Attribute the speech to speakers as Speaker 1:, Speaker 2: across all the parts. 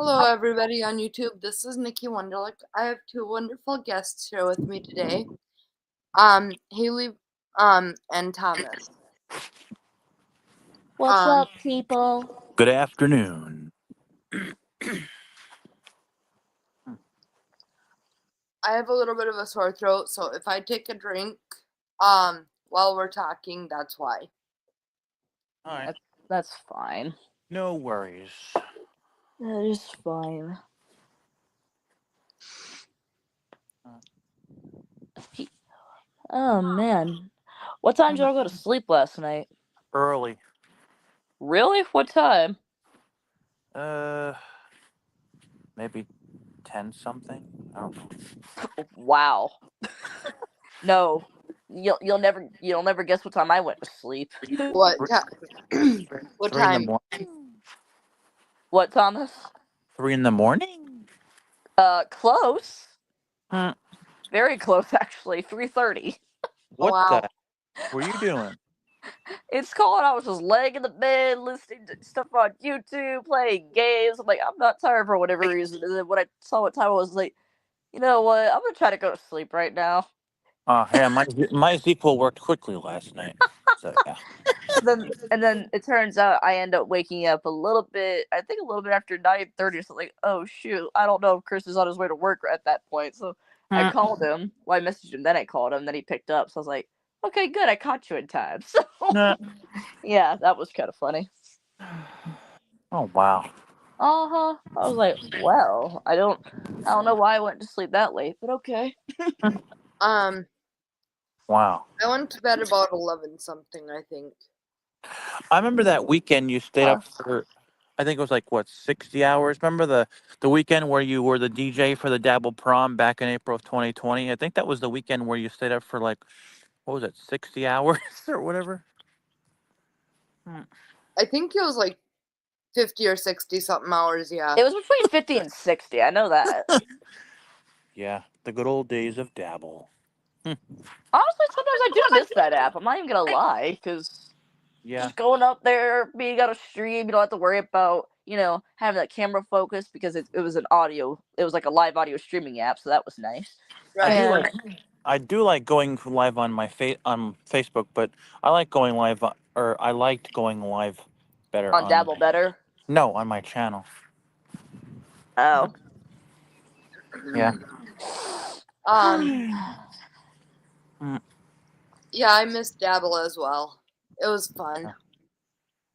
Speaker 1: Hello, everybody on YouTube. This is Nikki Wonderlick. I have two wonderful guests here with me today, Haley, and Thomas.
Speaker 2: What's up, people?
Speaker 3: Good afternoon.
Speaker 1: I have a little bit of a sore throat, so if I take a drink, while we're talking, that's why.
Speaker 3: All right.
Speaker 2: That's fine.
Speaker 3: No worries.
Speaker 2: That is fine. Oh, man. What time did I go to sleep last night?
Speaker 3: Early.
Speaker 2: Really? What time?
Speaker 3: Maybe 10 something. I don't know.
Speaker 2: Wow. No. You'll never guess what time I went to sleep.
Speaker 1: What what
Speaker 3: 3 in the
Speaker 1: time?
Speaker 3: morning.
Speaker 2: What, Thomas?
Speaker 3: 3 in the morning.
Speaker 2: Close.
Speaker 3: Hmm.
Speaker 2: Very close, actually. 3:30.
Speaker 3: What
Speaker 1: Wow.
Speaker 3: the were you doing?
Speaker 2: It's cold. I was just laying in the bed, listening to stuff on YouTube, playing games. I'm like, I'm not tired for whatever reason. And then when I saw what time it was, like, you know what? I'm gonna try to go to sleep right now.
Speaker 3: Yeah, my sequel worked quickly last night. So yeah.
Speaker 2: And then it turns out I end up waking up a little bit. I think a little bit after 9:30 or something. Like, oh shoot! I don't know if Chris is on his way to work at that point. So I called him. Well, I messaged him. Then I called him. Then he picked up. So I was like, okay, good. I caught you in time. So yeah, that was kind of funny.
Speaker 3: Oh wow.
Speaker 2: I was like, well, I don't know why I went to sleep that late, but okay.
Speaker 3: Wow.
Speaker 1: I went to bed about 11 something, I think.
Speaker 3: I remember that weekend you stayed up for, I think it was like what, 60 hours. Remember the weekend where you were the DJ for the Dabble Prom back in April of 2020? I think that was the weekend where you stayed up for like, what was it, 60 hours or whatever?
Speaker 1: I think it was like 50 or 60 something hours, yeah.
Speaker 2: It was between 50 and 60. I know that.
Speaker 3: Yeah, the good old days of Dabble.
Speaker 2: Honestly, sometimes I do miss that app. I'm not even gonna lie, because just going up there, being on a stream, you don't have to worry about, having that camera focus, because it was an audio. It was like a live audio streaming app, so that was nice.
Speaker 1: Right.
Speaker 3: I do like going live on my on Facebook, but I like going live, I liked going live better
Speaker 2: on Dabble better.
Speaker 3: No, on my channel.
Speaker 2: Oh.
Speaker 3: Yeah.
Speaker 1: Yeah, I missed Dabble as well. It was fun.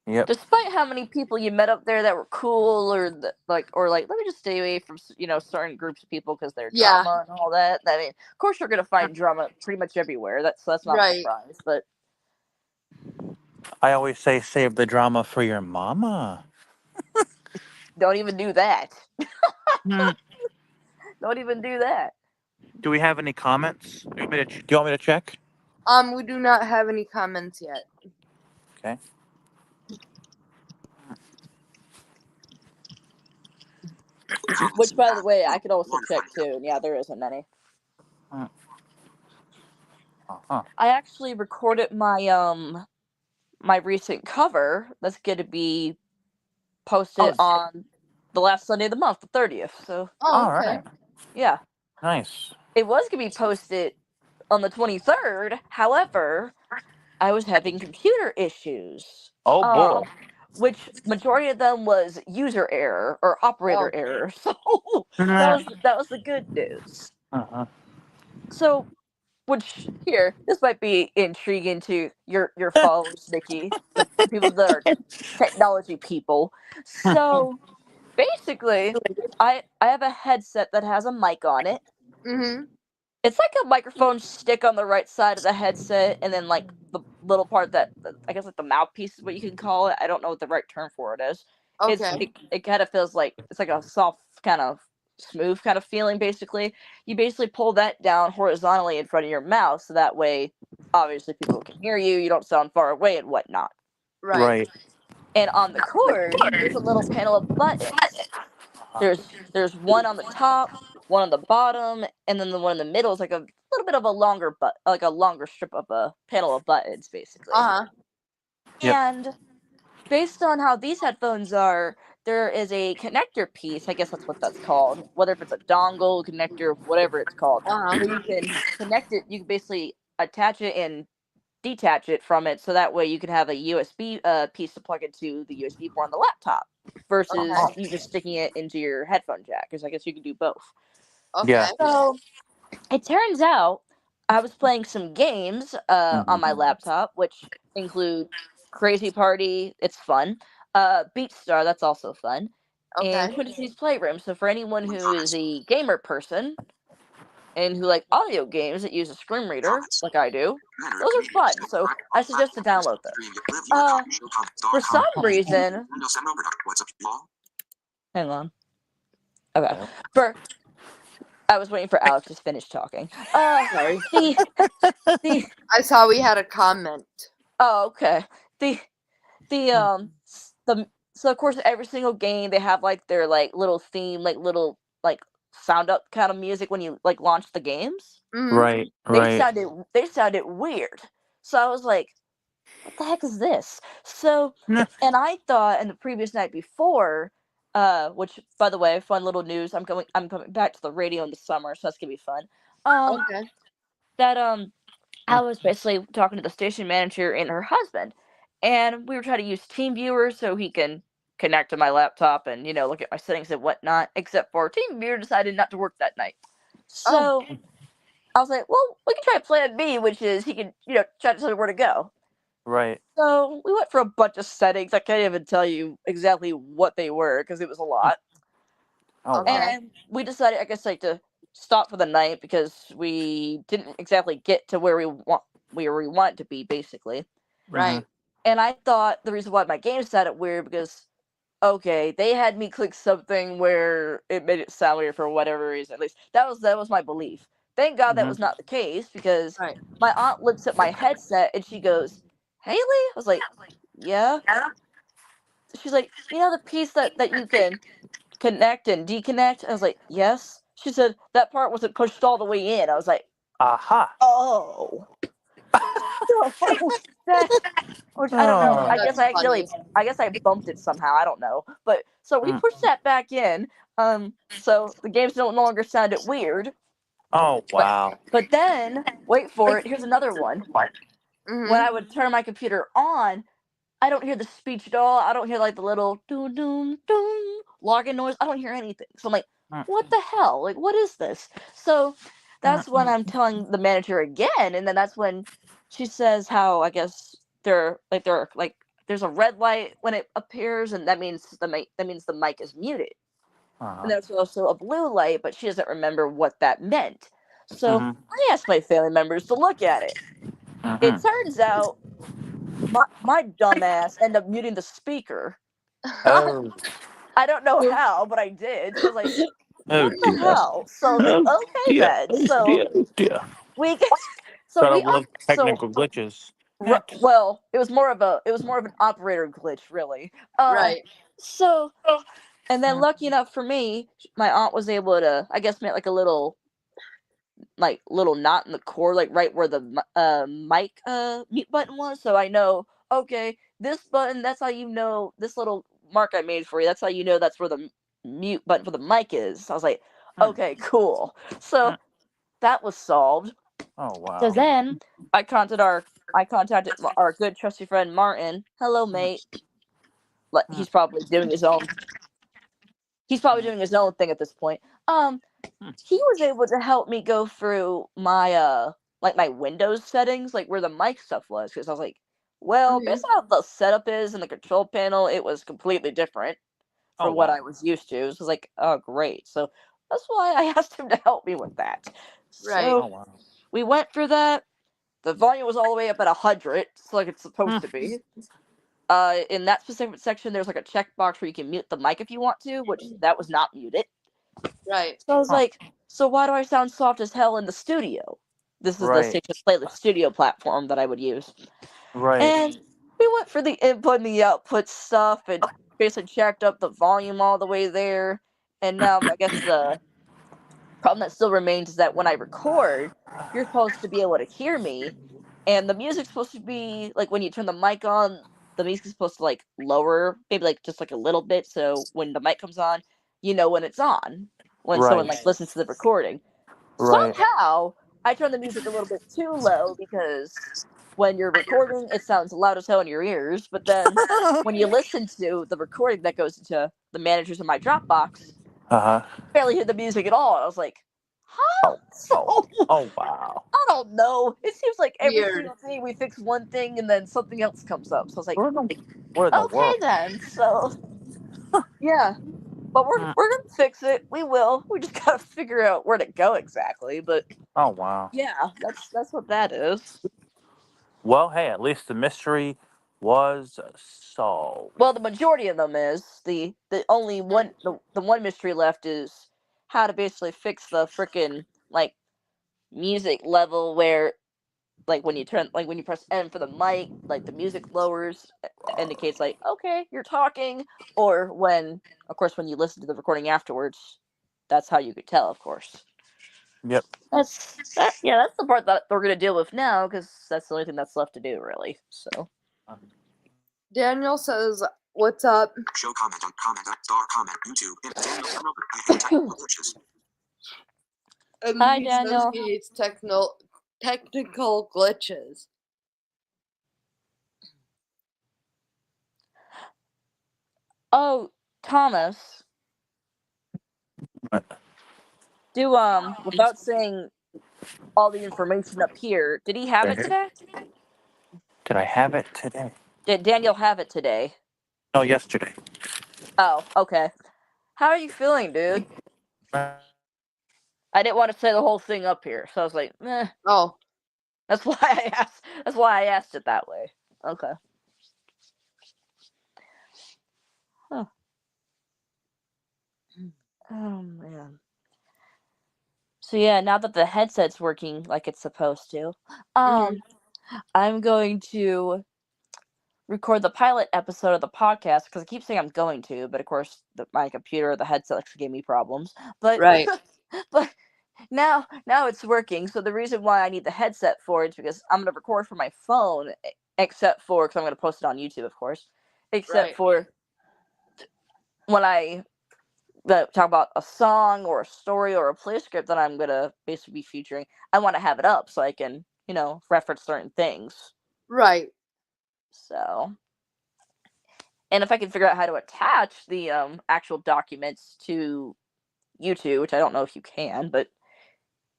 Speaker 3: Yep.
Speaker 2: Despite how many people you met up there that were cool, or let me just stay away from certain groups of people because they're drama and all that. I mean, of course you're gonna find drama pretty much everywhere. That's not a surprise. But
Speaker 3: I always say save the drama for your mama.
Speaker 2: don't even do that. Don't even do that.
Speaker 3: Do we have any comments? Do you want me to check?
Speaker 1: We do not have any comments yet.
Speaker 3: Okay.
Speaker 2: Which, by the way, I could also check too. And yeah, there isn't any. I actually recorded my my recent cover that's going to be posted on the last Sunday of the month, the 30th. So.
Speaker 1: Oh, okay.
Speaker 2: Yeah.
Speaker 3: Nice.
Speaker 2: It was going to be posted on the 23rd. However, I was having computer issues.
Speaker 3: Oh boy.
Speaker 2: Which majority of them was user error or operator error. So that was the good news. So, this might be intriguing to your followers, Nikki, the people that are technology people. So basically, I have a headset that has a mic on it.
Speaker 1: Mm-hmm.
Speaker 2: It's like a microphone stick on the right side of the headset, and then like the little part that I guess like the mouthpiece is what you can call it. I don't know what the right term for it is.
Speaker 1: Okay.
Speaker 2: It kind of feels like it's like a soft kind of smooth kind of feeling. Basically, you basically pull that down horizontally in front of your mouth, so that way, obviously, people can hear you. You don't sound far away and whatnot.
Speaker 3: Right.
Speaker 2: And on the cord, there's a little panel of buttons. There's one on the top, one on the bottom, and then the one in the middle is like a little bit of a longer longer strip of a panel of buttons, basically.
Speaker 1: Yep.
Speaker 2: And based on how these headphones are, there is a connector piece. I guess that's what that's called. Whether if it's a dongle, connector, whatever it's called, where you can connect it. You can basically attach it and detach it from it, so that way you can have a USB piece to plug into the USB port on the laptop, versus
Speaker 1: Okay.
Speaker 2: you just sticking it into your headphone jack. Because I guess you can do both.
Speaker 1: Okay.
Speaker 3: Yeah.
Speaker 2: So it turns out I was playing some games on my laptop, which include Crazy Party. It's fun. Beat Star. That's also fun. And
Speaker 1: Okay.
Speaker 2: Twin Cities Playroom. So for anyone who is a gamer person and who like audio games that use a screen reader, like I do, those are fun. So I suggest to download those. For some reason, hang on. Okay. I was waiting for Alex to finish talking.
Speaker 1: Sorry.
Speaker 2: The
Speaker 1: I saw we had a comment.
Speaker 2: Oh, okay. The the so of course every single game they have like their like little theme, like little like sound up kind of music when you like launch the games.
Speaker 3: Right.
Speaker 2: They
Speaker 3: Right.
Speaker 2: sounded weird. So I was like, what the heck is this? So
Speaker 3: Nah.
Speaker 2: and I thought in the previous night before, which by the way, fun little news, I'm coming back to the radio in the summer, so that's gonna be fun.
Speaker 1: Okay.
Speaker 2: That I was basically talking to the station manager and her husband, and we were trying to use TeamViewer so he can connect to my laptop and look at my settings and whatnot. Except for TeamViewer decided not to work that night, so I was like, "Well, we can try Plan B, which is he can try to tell me where to go."
Speaker 3: Right.
Speaker 2: So we went for a bunch of settings. I can't even tell you exactly what they were because it was a lot.
Speaker 3: Oh,
Speaker 1: Okay.
Speaker 3: wow.
Speaker 2: And we decided, I guess, like to stop for the night because we didn't exactly get to where we wanted to be, basically.
Speaker 1: Right.
Speaker 2: And I thought the reason why my game sounded weird because okay, they had me click something where it made it sound weird for whatever reason. At least that was my belief. Thank God that was not the case because
Speaker 1: Right.
Speaker 2: my aunt looks at my headset and she goes, "Haley?" I was like, "Yeah." She's like, "You know the piece that you can connect and deconnect?" I was like, "Yes." She said that part wasn't pushed all the way in. I was like,
Speaker 3: Aha.
Speaker 2: "Oh." So that, which I don't know.
Speaker 3: Oh.
Speaker 2: I guess
Speaker 1: That's funny.
Speaker 2: I guess I bumped it somehow. I don't know. But so we pushed that back in. So the games no longer sounded weird.
Speaker 3: Oh,
Speaker 2: But
Speaker 3: wow.
Speaker 2: but then wait for it. Here's another one. When I would turn my computer on, I don't hear the speech at all. I don't hear like the little doom doom doom login noise. I don't hear anything. So I'm like, what the hell? Like, what is this? So that's when I'm telling the manager again, and then that's when she says how I guess there's a red light when it appears, and that means the mic is muted. And there's also a blue light, but she doesn't remember what that meant. So I asked my family members to look at it. It turns out my dumbass ended up muting the speaker.
Speaker 3: Oh.
Speaker 2: I don't know how, but I did. So I was like,
Speaker 3: Oh,
Speaker 2: what the
Speaker 3: dear.
Speaker 2: hell? So I was like,
Speaker 3: Oh,
Speaker 2: okay
Speaker 3: dear.
Speaker 2: then.
Speaker 3: Oh,
Speaker 2: So
Speaker 3: dear. Oh, dear.
Speaker 2: we so
Speaker 3: Gotta
Speaker 2: we
Speaker 3: love
Speaker 2: so
Speaker 3: technical glitches.
Speaker 2: well, it was more of an operator glitch, really.
Speaker 1: Right.
Speaker 2: So and then lucky enough for me, my aunt was able to, I guess, make like a little knot in the cord, like right where the mic mute button was. So I know, okay, this button, that's how you know this little mark I made for you. That's how you know that's where the mute button for the mic is. I was like, okay, cool. So that was solved.
Speaker 3: Oh, wow.
Speaker 2: So then I contacted our good trusty friend Martin. Hello, mate. He's probably doing his own. He's probably doing his own thing at this point. He was able to help me go through my my Windows settings, like where the mic stuff was, because I was like, well, based on how the setup is in the control panel, it was completely different from what I was used to. So I was like, oh great. So that's why I asked him to help me with that.
Speaker 1: Right.
Speaker 2: So
Speaker 3: Oh, wow.
Speaker 2: we went through that. The volume was all the way up at 100, so like it's supposed to be. In that specific section, there's like a checkbox where you can mute the mic if you want to, which that was not muted.
Speaker 1: Right.
Speaker 2: So I was like, so why do I sound soft as hell in the studio? This is the
Speaker 3: Right.
Speaker 2: Station Playlist Studio platform that I would use.
Speaker 3: Right.
Speaker 2: And we went for the input and the output stuff and basically checked up the volume all the way there. And now I guess the problem that still remains is that when I record, you're supposed to be able to hear me. And the music's supposed to be like when you turn the mic on, the music's supposed to like lower, maybe like just like a little bit, so when the mic comes on, you know when it's on. When someone like listens to the recording.
Speaker 3: Right.
Speaker 2: Somehow I turned the music a little bit too low because when you're recording, it sounds loud as hell in your ears. But then when you listen to the recording that goes into the managers in my Dropbox,
Speaker 3: Uh-huh.
Speaker 2: barely hear the music at all. I was like, huh?
Speaker 3: Oh,
Speaker 2: So
Speaker 3: oh wow.
Speaker 2: I don't know. It seems like every
Speaker 1: Weird.
Speaker 2: single day we fix one thing and then something else comes up. So I was like,
Speaker 3: What in the
Speaker 2: okay
Speaker 3: world?
Speaker 2: then. So yeah. But we're gonna fix it. We will. We just gotta figure out where to go exactly. But
Speaker 3: Oh wow.
Speaker 2: yeah, that's what that is.
Speaker 3: Well, hey, at least the mystery was solved.
Speaker 2: Well, the majority of them is the only one the one mystery left is how to basically fix the freaking like music level where like when you turn like when you press N for the mic, like the music lowers, indicates like okay you're talking, or when of course when you listen to the recording afterwards, that's how you could tell, of course.
Speaker 3: Yep.
Speaker 2: That's the part that we're gonna deal with now because that's the only thing that's left to do really. So
Speaker 1: Daniel says, "What's up?"
Speaker 4: Show comment on star comment YouTube. Daniel I hate technical glitches.
Speaker 1: And
Speaker 2: hi
Speaker 1: he says
Speaker 2: Daniel.
Speaker 1: he hates technical glitches.
Speaker 2: Oh, Thomas. Do without saying all the information up here, did he have it today?
Speaker 3: Did I have it today?
Speaker 2: Did Daniel have it today?
Speaker 3: No, yesterday.
Speaker 2: Oh, okay. How are you feeling, dude? I didn't want to say the whole thing up here, so I was like, meh.
Speaker 1: Oh,
Speaker 2: That's why I asked. That's why I asked it that way. Okay. Huh. Oh man. So yeah, now that the headset's working like it's supposed to,
Speaker 1: mhm.
Speaker 2: I'm going to record the pilot episode of the podcast because I keep saying I'm going to, but of course my computer, the headset actually gave me problems. But
Speaker 1: Right.
Speaker 2: but now it's working. So the reason why I need the headset for it is because I'm gonna record from my phone, except for because I'm gonna post it on YouTube, of course. Except
Speaker 1: Right.
Speaker 2: for when I talk about a song or a story or a play script that I'm gonna basically be featuring, I want to have it up so I can reference certain things.
Speaker 1: Right.
Speaker 2: So, and if I can figure out how to attach the actual documents to YouTube, which I don't know if you can, but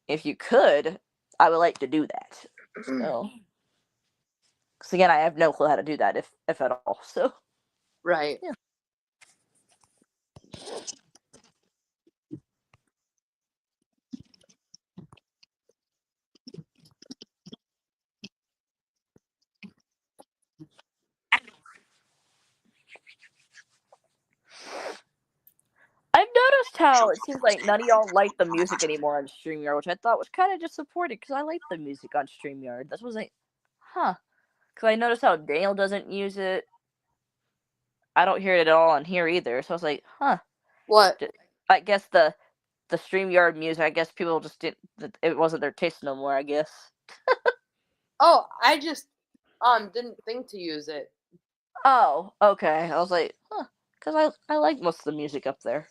Speaker 2: if you could, I would like to do that. So, because again, I have no clue how to do that, if at all. So,
Speaker 1: Right.
Speaker 2: yeah. I've noticed how it seems like none of y'all like the music anymore on StreamYard, which I thought was kind of disappointing because I like the music on StreamYard. That was like, huh? Because I noticed how Daniel doesn't use it. I don't hear it at all on here either. So I was like, huh?
Speaker 1: What?
Speaker 2: I guess the StreamYard music. I guess people just didn't. It wasn't their taste no more. I guess.
Speaker 1: Oh, I just didn't think to use it.
Speaker 2: Oh, okay. I was like, huh? Because I like most of the music up there.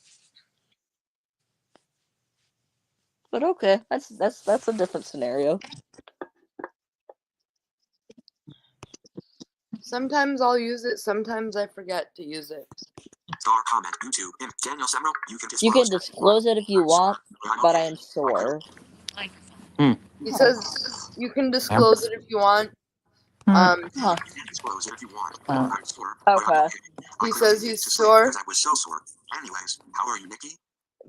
Speaker 2: But okay, that's a different scenario.
Speaker 1: Sometimes I'll use it, sometimes I forget to use it.
Speaker 4: Star comment YouTube. Daniel Semro,
Speaker 2: You can disclose it if you want, but I am sore.
Speaker 1: He says you can disclose it if you want.
Speaker 2: Huh.
Speaker 4: disclose it if you want. I'm sore.
Speaker 2: Okay.
Speaker 1: He says he's sore.
Speaker 4: I was so sore. Anyways, how are you, Nikki?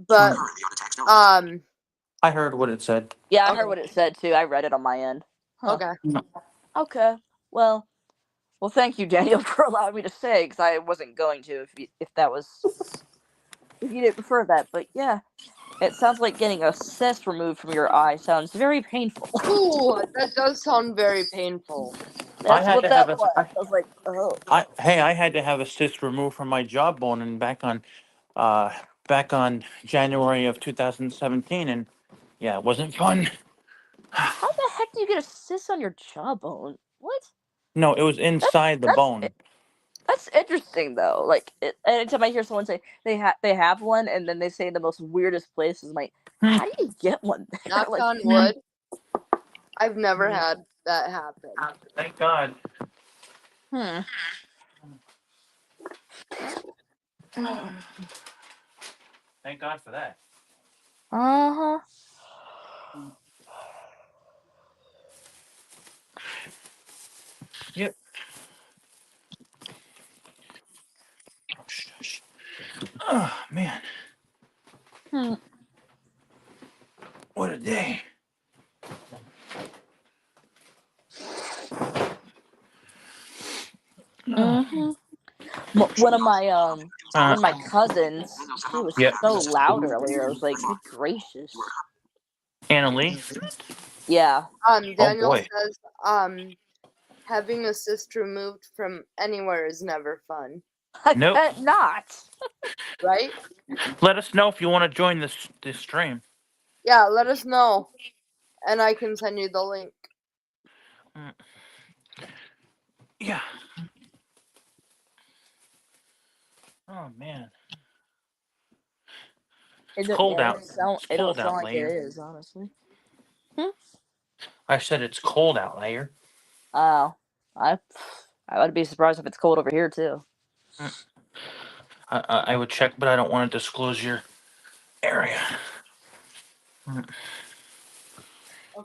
Speaker 1: But
Speaker 4: Currently on a text only.
Speaker 3: I heard what it said.
Speaker 2: Yeah, I
Speaker 1: Okay.
Speaker 2: heard what it said too. I read it on my end. Huh.
Speaker 1: Okay.
Speaker 2: Okay. Well, thank you, Daniel, for allowing me to say, because I wasn't going to if that was if you didn't prefer that. But yeah, it sounds like getting a cyst removed from your eye sounds very painful.
Speaker 1: Ooh, that does sound very painful.
Speaker 2: That's
Speaker 3: had
Speaker 2: what
Speaker 3: to
Speaker 2: that
Speaker 3: have
Speaker 2: was. I was like, oh.
Speaker 3: I had to have a cyst removed from my jawbone and back on January of 2017, and yeah, it wasn't fun.
Speaker 2: How the heck do you get a cyst on your jawbone? What?
Speaker 3: No, it was inside the bone.
Speaker 2: That's interesting though. Like anytime I hear someone say they have one, and then they say the most weirdest places, I'm like, how do you get one there?
Speaker 1: Knock
Speaker 2: Like,
Speaker 1: on wood. I've never had that happen.
Speaker 3: Thank God.
Speaker 2: hmm.
Speaker 3: Thank God for that.
Speaker 2: Uh huh.
Speaker 3: Yep. Oh, shush. Oh, man.
Speaker 2: Hmm.
Speaker 3: What a day.
Speaker 2: Mm-hmm. One of my
Speaker 3: Uh,
Speaker 2: one of my cousins, he was
Speaker 3: Yep.
Speaker 2: so loud earlier. I was like, good gracious.
Speaker 3: Anna Lee?
Speaker 2: Yeah.
Speaker 1: Daniel
Speaker 3: boy.
Speaker 1: says, having a cyst removed from anywhere is never fun,
Speaker 2: I
Speaker 3: Nope.
Speaker 2: bet not.
Speaker 1: right?
Speaker 3: Let us know if you want to join this stream.
Speaker 1: Yeah, let us know, and I can send you the link.
Speaker 3: Yeah. Oh, man. It's cold out.
Speaker 2: It don't
Speaker 3: Cold
Speaker 2: sound
Speaker 3: out,
Speaker 2: like it
Speaker 3: Layer.
Speaker 2: is, honestly.
Speaker 3: I said it's cold out, Layer.
Speaker 2: Oh, I would be surprised if it's cold over here too.
Speaker 3: I would check, but I don't want to disclose your area.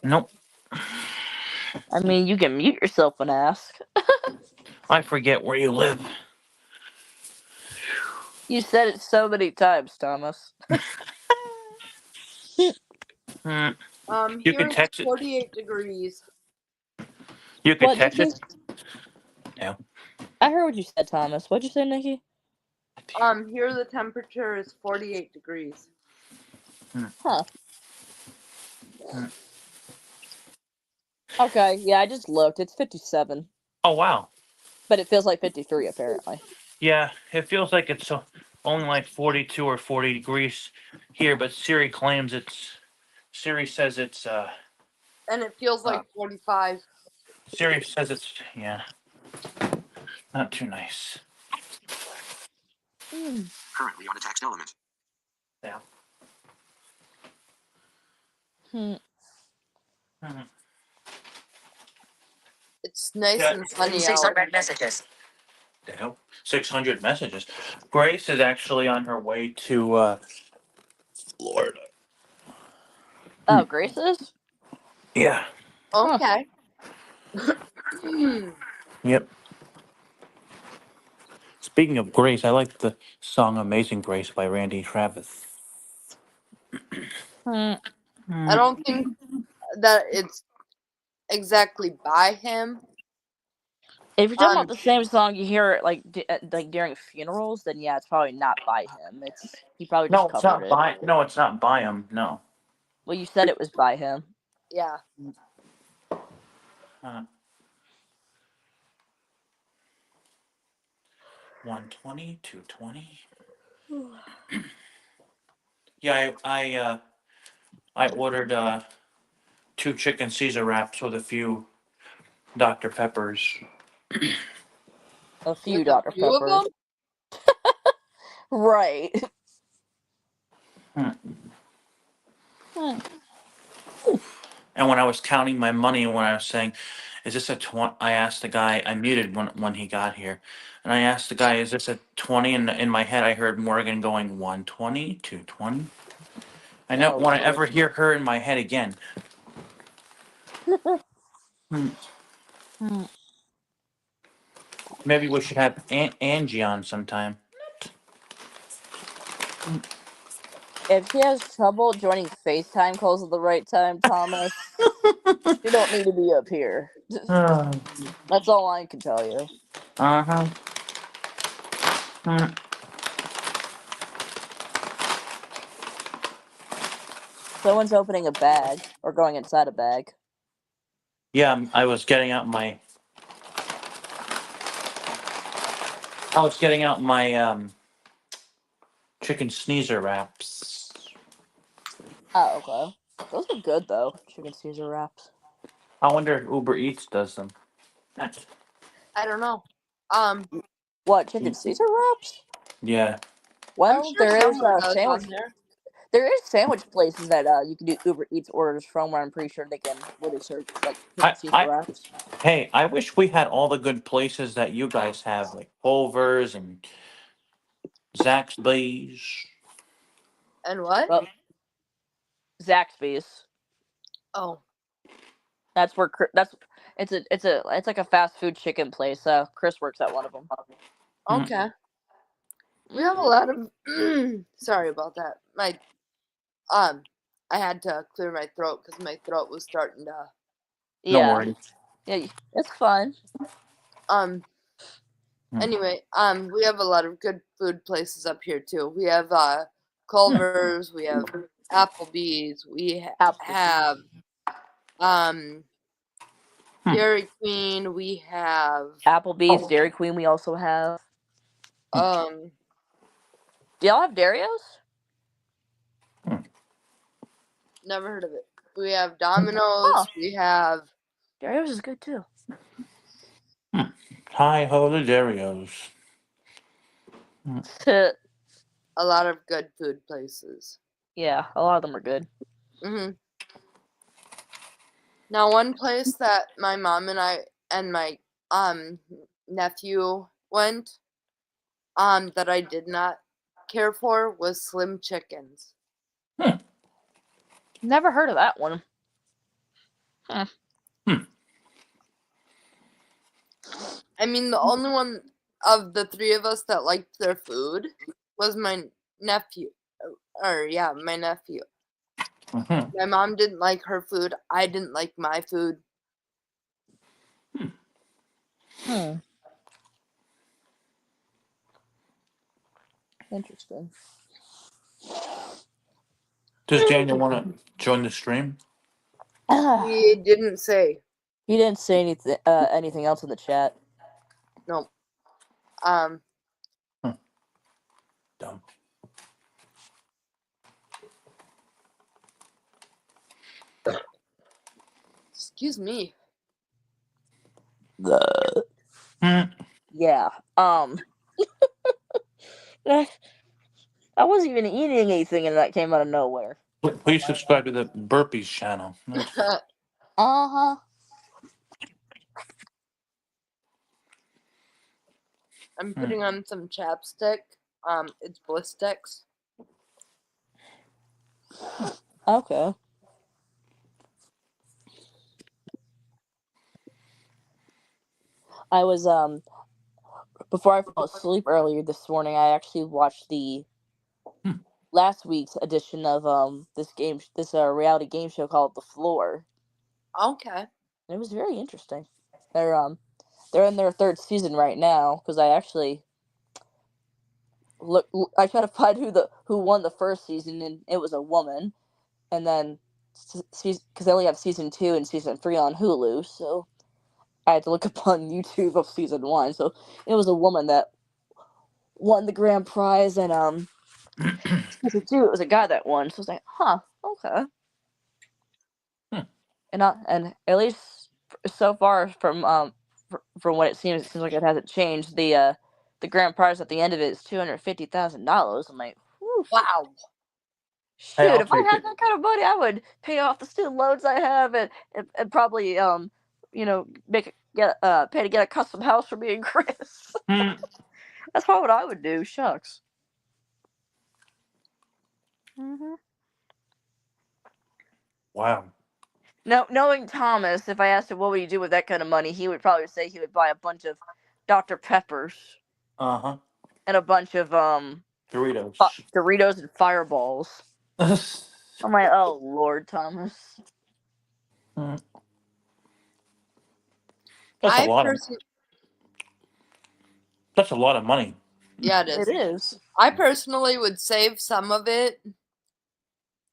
Speaker 3: Nope.
Speaker 2: I mean, you can mute yourself and ask.
Speaker 3: I forget where you live.
Speaker 2: You said it so many times, Thomas.
Speaker 3: You
Speaker 1: Here
Speaker 3: can
Speaker 1: it's
Speaker 3: text it.
Speaker 1: 48 degrees.
Speaker 3: You could
Speaker 2: What,
Speaker 3: text
Speaker 2: Nikki?
Speaker 3: it. No.
Speaker 2: I heard what you said, Thomas. What'd you say, Nikki?
Speaker 1: Here the temperature is 48 degrees.
Speaker 2: Huh. Okay, yeah, I just looked. It's 57.
Speaker 3: Oh, wow.
Speaker 2: But it feels like 53, apparently.
Speaker 3: Yeah, it feels like it's only like 42 or 40 degrees here, but Siri says it's,
Speaker 1: And it feels like 45.
Speaker 3: Siri says it's, yeah, not too nice.
Speaker 4: Currently on a text element.
Speaker 3: Yeah.
Speaker 2: Hmm.
Speaker 1: It's nice
Speaker 3: Yeah.
Speaker 1: and sunny out.
Speaker 3: 600 messages. The hell? 600 messages. Grace is actually on her way to, Florida.
Speaker 2: Oh, Grace is?
Speaker 3: Yeah.
Speaker 1: Okay.
Speaker 3: Yep. Speaking of Grace, I like the song Amazing Grace by Randy Travis.
Speaker 2: Hmm.
Speaker 1: I don't think that it's exactly by him.
Speaker 2: If you're talking about the same song you hear like during funerals, then yeah, it's probably not by him. He probably just
Speaker 3: No, it's
Speaker 2: covered
Speaker 3: not
Speaker 2: it.
Speaker 3: by. No, it's not by him. No.
Speaker 2: Well, you said it was by him.
Speaker 1: Yeah.
Speaker 3: 120, 220. Yeah, I ordered 2 chicken Caesar wraps with a few Dr. Peppers.
Speaker 2: A few
Speaker 1: With a
Speaker 2: Dr.
Speaker 1: few of
Speaker 2: Peppers.
Speaker 1: them?
Speaker 2: Right.
Speaker 3: Hmm.
Speaker 2: Hmm.
Speaker 3: And when I was counting my money, when I was saying, "Is this a 20?" I asked the guy. I muted when he got here, and I asked the guy, "Is this a 20?" And in my head, I heard Morgan going 120, 220. I don't
Speaker 2: Oh,
Speaker 3: want to
Speaker 2: Lord.
Speaker 3: ever hear her in my head again. Hmm.
Speaker 2: Hmm.
Speaker 3: Maybe we should have Angie on sometime.
Speaker 2: If she has trouble joining FaceTime calls at the right time, Thomas, you don't need to be up here. That's all I can tell you.
Speaker 3: Uh-huh.
Speaker 2: Someone's opening a bag or going inside a bag.
Speaker 3: Yeah, I was getting out my chicken sneezer wraps.
Speaker 2: Oh, okay. Those are good though. Chicken Caesar wraps.
Speaker 3: I wonder if Uber Eats does them.
Speaker 1: I don't know.
Speaker 2: What, chicken Caesar wraps?
Speaker 3: Yeah.
Speaker 2: Well,
Speaker 1: sure
Speaker 2: there is
Speaker 1: someone
Speaker 2: a
Speaker 1: does
Speaker 2: sandwich.
Speaker 1: on there.
Speaker 2: There is sandwich places that you can do Uber Eats orders from, where I'm pretty sure they can really serve like chicken Caesar
Speaker 3: I
Speaker 2: wraps.
Speaker 3: Hey, I wish we had all the good places that you guys have, like Culver's and Zaxby's.
Speaker 1: And what?
Speaker 2: Well, Zaxby's.
Speaker 1: Oh,
Speaker 2: That's where it's like a fast food chicken place. Chris works at one of them.
Speaker 1: okay. We have a lot of. Sorry about that. I had to clear my throat because my throat was starting to.
Speaker 3: No
Speaker 2: Yeah,
Speaker 3: worries.
Speaker 2: yeah, it's fun.
Speaker 1: Um. Anyway, we have a lot of good food places up here too. We have Culver's. We have Applebee's. We have Dairy Queen. We have
Speaker 2: Applebee's, Dairy Queen. We also have. Do y'all have Darios?
Speaker 1: Never heard of it. We have Domino's.
Speaker 2: Huh.
Speaker 1: We have
Speaker 2: Darios is good too.
Speaker 3: Hi ho the Darios.
Speaker 1: a lot of good food places.
Speaker 2: Yeah, a lot of them are good.
Speaker 1: Now, one place that my mom and I and my nephew went that I did not care for was Slim Chickens.
Speaker 2: Never heard of that one.
Speaker 1: I mean, the only one of the three of us that liked their food was my nephew. My nephew. My mom didn't like her food. I didn't like my food.
Speaker 2: Interesting.
Speaker 3: Does Daniel want to join the stream?
Speaker 1: He didn't say.
Speaker 2: He didn't say anything else in the chat.
Speaker 1: No.
Speaker 3: Dumb.
Speaker 1: Excuse me.
Speaker 2: Yeah. I wasn't even eating anything, and that came out of nowhere.
Speaker 3: Please subscribe to the Burpees channel.
Speaker 2: Uh-huh.
Speaker 1: I'm putting on some chapstick. It's Blistex.
Speaker 2: Okay. I was before I fell asleep earlier this morning, I actually watched the last week's edition of this reality game show called The Floor.
Speaker 1: Okay.
Speaker 2: And it was very interesting. They're in their third season right now, because I actually I tried to find who won the first season, and it was a woman. And then because they only have season 2 and season 3 on Hulu, so I had to look up on YouTube of season 1. So it was a woman that won the grand prize, and season 2 it was a guy that won. So I was like, huh, okay. And at least so far from what it seems like it hasn't changed. The grand prize at the end of it is $250,000. I'm like, whew.
Speaker 1: Wow.
Speaker 2: Shoot,
Speaker 3: Hey,
Speaker 2: if I had that kind of money, I would pay off the student loans I have, and probably pay to get a custom house for me and Chris. That's probably what I would do. Shucks.
Speaker 3: Wow.
Speaker 2: Now, knowing Thomas, if I asked him what would you do with that kind of money, he would probably say he would buy a bunch of Dr. Peppers.
Speaker 3: And
Speaker 2: a bunch of
Speaker 3: Doritos.
Speaker 2: Doritos and Fireballs. I'm like, oh Lord, Thomas.
Speaker 3: That's a lot of money.
Speaker 1: Yeah, it is.
Speaker 2: It is.
Speaker 1: I personally would save some of it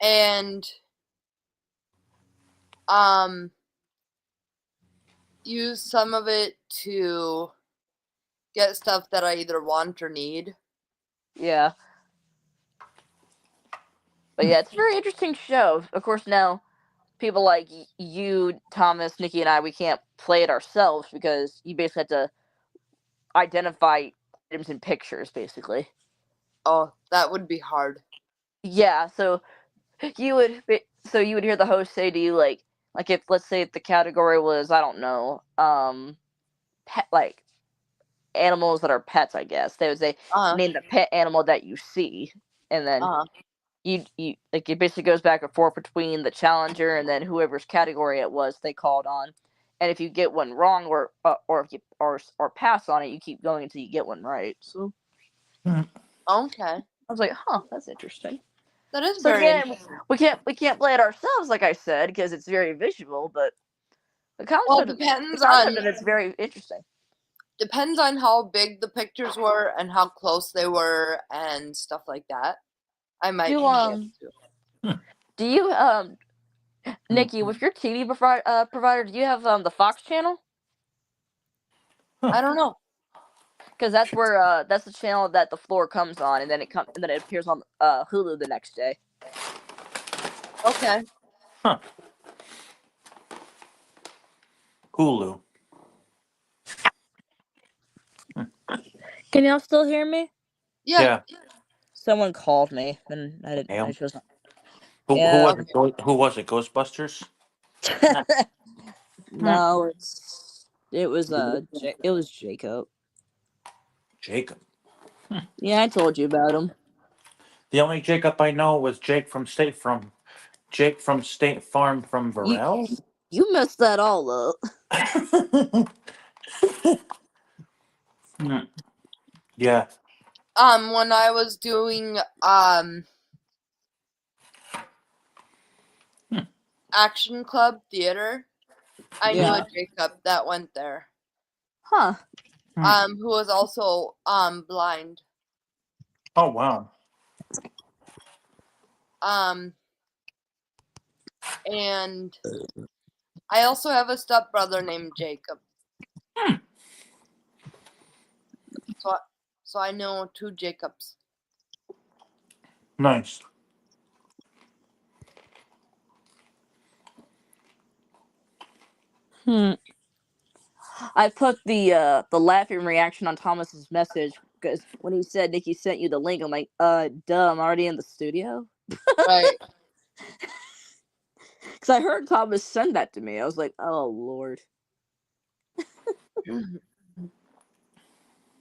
Speaker 1: and use some of it to get stuff that I either want or need.
Speaker 2: Yeah. But yeah, it's a very interesting show. Of course, now people like you, Thomas, Nikki, and I, we can't play it ourselves because you basically have to identify items in pictures, basically.
Speaker 1: Oh, that would be hard.
Speaker 2: Yeah, so you would hear the host say to you like if, let's say, if the category was, I don't know, pet, like animals that are pets, I guess they would say name the pet animal that you see, and then you like, it basically goes back and forth between the challenger and then whoever's category it was they called on, and if you get one wrong or if you or pass on it, you keep going until you get one right. So
Speaker 1: Okay.
Speaker 2: I was like, huh, that's interesting.
Speaker 1: That is
Speaker 2: So
Speaker 1: very
Speaker 2: again,
Speaker 1: interesting.
Speaker 2: we can't play it ourselves, like I said, because it's very visual. But the concept,
Speaker 1: depends
Speaker 2: of it's very interesting.
Speaker 1: Depends on how big the pictures were and how close they were and stuff like that. I might be able to.
Speaker 2: Do you Nikki, with your TV provider, do you have the Fox channel?
Speaker 1: I don't know.
Speaker 2: Because that's where that's the channel that the floor comes on, and then it appears on Hulu the next day.
Speaker 1: Okay.
Speaker 3: Huh. Hulu.
Speaker 2: Can y'all still hear me?
Speaker 1: Yeah.
Speaker 2: Someone called me, and I didn't. I just
Speaker 3: Who was it? Who was it? Ghostbusters?
Speaker 2: No, it was Jacob.
Speaker 3: Jacob.
Speaker 2: Yeah, I told you about him.
Speaker 3: The only Jacob I know was Jake from State Farm. Jake from State Farm from Varel.
Speaker 2: You messed that all up.
Speaker 3: Yeah.
Speaker 1: When I was doing Action Club Theater, I knew a Jacob that went there.
Speaker 2: Huh.
Speaker 1: Who was also blind.
Speaker 3: Oh wow.
Speaker 1: And I also have a stepbrother named Jacob. So I know 2 Jacobs.
Speaker 3: Nice.
Speaker 2: I put the laughing reaction on Thomas's message because when he said Nikki sent you the link, I'm like, duh, I'm already in the studio.
Speaker 1: Right.
Speaker 2: Because I heard Thomas send that to me. I was like, oh Lord.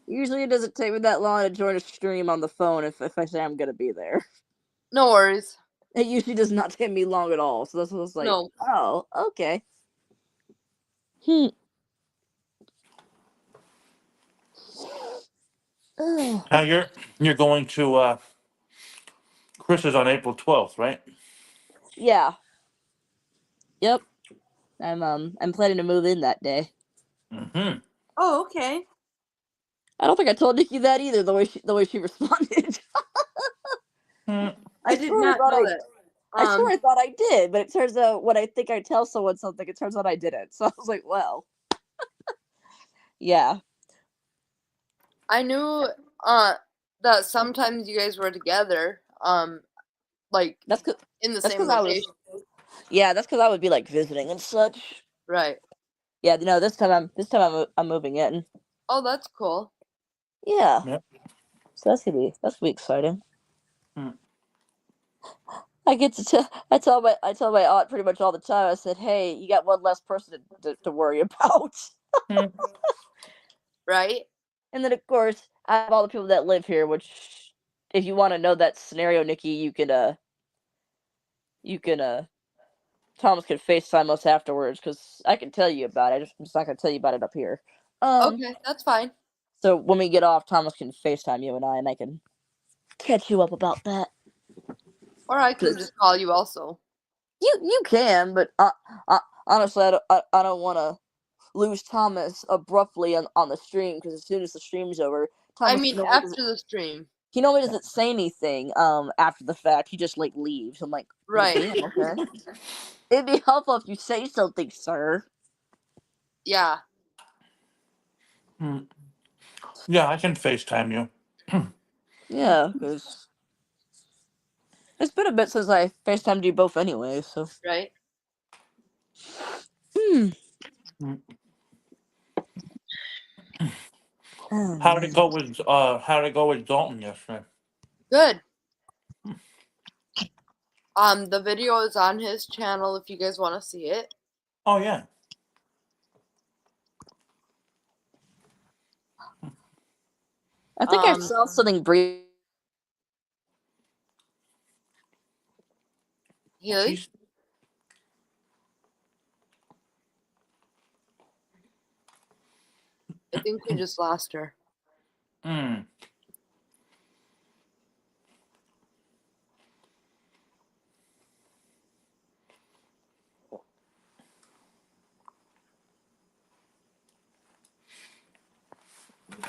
Speaker 2: Usually it doesn't take me that long to join a stream on the phone if I say I'm gonna be there.
Speaker 1: No worries.
Speaker 2: It usually does not take me long at all. So that's what I was like,
Speaker 1: No.
Speaker 2: oh, okay.
Speaker 3: Now you're going to Chris's on April 12th, right?
Speaker 2: Yeah. Yep. I'm planning to move in that day.
Speaker 3: Mm-hmm.
Speaker 1: Oh, okay.
Speaker 2: I don't think I told Nikki that either. The way she responded.
Speaker 1: I did not know that.
Speaker 2: I swear I thought I did, but it turns out when I think I tell someone something, it turns out I didn't. So I was like, well, yeah.
Speaker 1: I knew that sometimes you guys were together. Like
Speaker 2: That's
Speaker 1: in the same location.
Speaker 2: Yeah, that's because I would be like visiting and such.
Speaker 1: Right.
Speaker 2: Yeah, no, this time I'm moving in.
Speaker 1: Oh, that's cool.
Speaker 2: Yeah.
Speaker 3: Yep.
Speaker 2: So that's gonna be exciting. I get to I tell my aunt pretty much all the time. I said, "Hey, you got one less person to worry about."
Speaker 1: Right.
Speaker 2: And then of course I have all the people that live here. Which, if you want to know that scenario, Nikki, you can Thomas can FaceTime us afterwards because I can tell you about it. I'm just not gonna tell you about it up here.
Speaker 1: Okay, that's fine.
Speaker 2: So when we get off, Thomas can FaceTime you and I can catch you up about that.
Speaker 1: Or I can just call you also.
Speaker 2: You can, but honestly, I don't want to lose Thomas abruptly on the stream because as soon as the stream's over, Thomas
Speaker 1: after the stream.
Speaker 2: He normally doesn't say anything after the fact. He just like leaves. I'm like,
Speaker 1: right.
Speaker 2: Damn, okay. It'd be helpful if you say something, sir.
Speaker 1: Yeah.
Speaker 3: Yeah, I can FaceTime you.
Speaker 2: Yeah, because it's been a bit since I FaceTimed you both anyway, so.
Speaker 1: Right.
Speaker 2: Oh,
Speaker 3: How did it
Speaker 2: man.
Speaker 3: go with Dalton yesterday?
Speaker 1: Good. The video is on his channel if you guys want to see it.
Speaker 3: Oh yeah.
Speaker 2: I think I saw something brief.
Speaker 1: Hailey?
Speaker 3: She's
Speaker 1: I think we just lost her.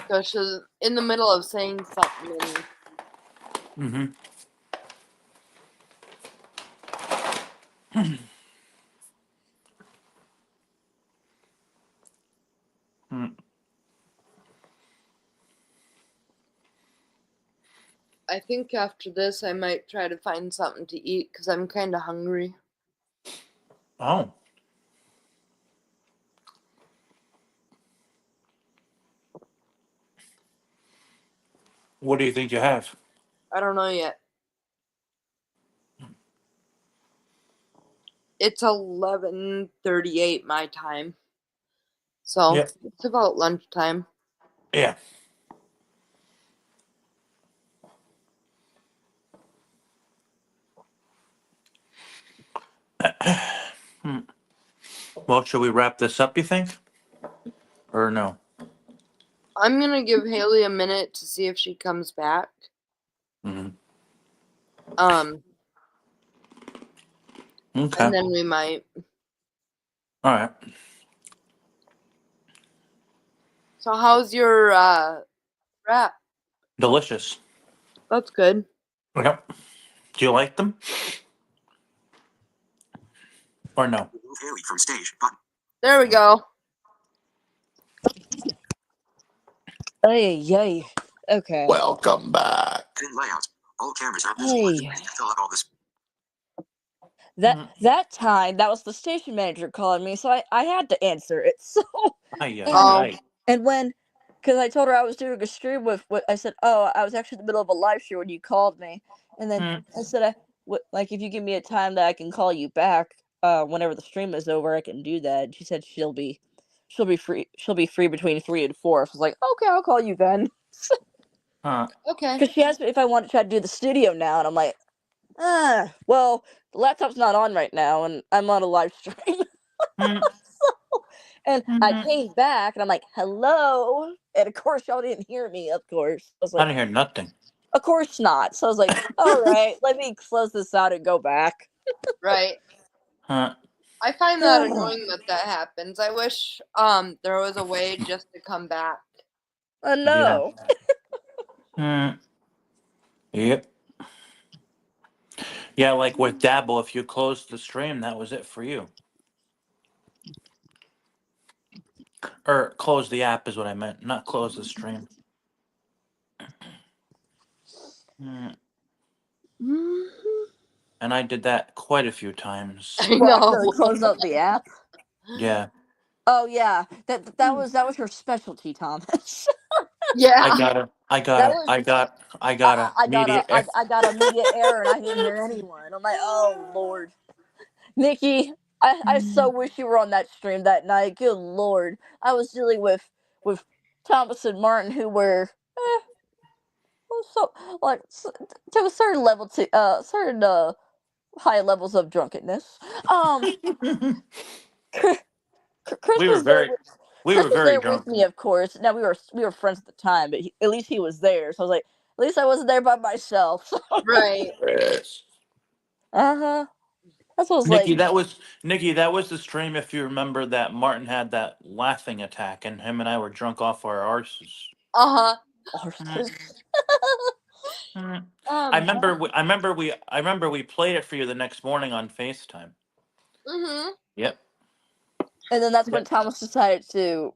Speaker 1: So she's in the middle of saying something. I think after this I might try to find something to eat because I'm kind of hungry.
Speaker 3: Oh. What do you think you have?
Speaker 1: I don't know yet. It's 11:38 my time. So
Speaker 3: Yep.
Speaker 1: it's about lunchtime.
Speaker 3: Yeah. Well, should we wrap this up, you think? Or no?
Speaker 1: I'm going to give Hailey a minute to see if she comes back.
Speaker 3: Okay.
Speaker 1: And then we might.
Speaker 3: All right.
Speaker 1: So how's your wrap?
Speaker 3: Delicious.
Speaker 1: That's good.
Speaker 3: Yep. Do you like them? Or no?
Speaker 4: Remove Hailey from stage button.
Speaker 1: There we go.
Speaker 2: Yay. Okay.
Speaker 3: Welcome back.
Speaker 4: Pin layout. All cameras are visible.
Speaker 2: Hey.
Speaker 4: Fill out all this.
Speaker 2: That time, that was the station manager calling me, so I had to answer it. So, and when, because I told her I was doing a stream with, I said, oh, I was actually in the middle of a live stream when you called me, and then I said, like, if you give me a time that I can call you back, whenever the stream is over, I can do that. And she said she'll be free between 3 and 4. So I was like, okay, I'll call you then.
Speaker 1: Okay.
Speaker 2: Because she asked me if I wanted to try to do the studio now, and I'm like, well, the laptop's not on right now, and I'm on a live stream. And I came back, and I'm like, hello. And of course, y'all didn't hear me, of course. I was like,
Speaker 3: I didn't hear nothing.
Speaker 2: Of course not. So I was like, all right, let me close this out and go back.
Speaker 1: Right. I find that annoying that happens. I wish there was a way just to come back.
Speaker 2: I know.
Speaker 3: Yep. Yeah, like with Dabble, if you closed the stream, that was it for you. Or close the app is what I meant, not close the stream. And I did that quite a few times.
Speaker 1: I know.
Speaker 2: Close out the app.
Speaker 3: Yeah.
Speaker 2: Oh yeah, that was your specialty, Thomas.
Speaker 1: Yeah.
Speaker 3: I got a
Speaker 2: media error, and I didn't hear anyone. I'm like, oh Lord, Nikki, I so wish you were on that stream that night. Good Lord, I was dealing with Thomas and Martin, who were so like to a certain level, to certain high levels of drunkenness. Chris was there. Chris was there
Speaker 3: drunk.
Speaker 2: with me, of course. Now we were friends at the time, but at least he was there. So I was like, at least I wasn't there by myself.
Speaker 1: Right.
Speaker 3: Yes.
Speaker 2: That's what I was
Speaker 3: Nikki,
Speaker 2: like.
Speaker 3: Nikki, that was the stream. If you remember that Martin had that laughing attack, and him and I were drunk off our arses.
Speaker 2: Arses.
Speaker 3: I remember we played it for you the next morning on FaceTime. Yep.
Speaker 2: And then that's when Thomas decided to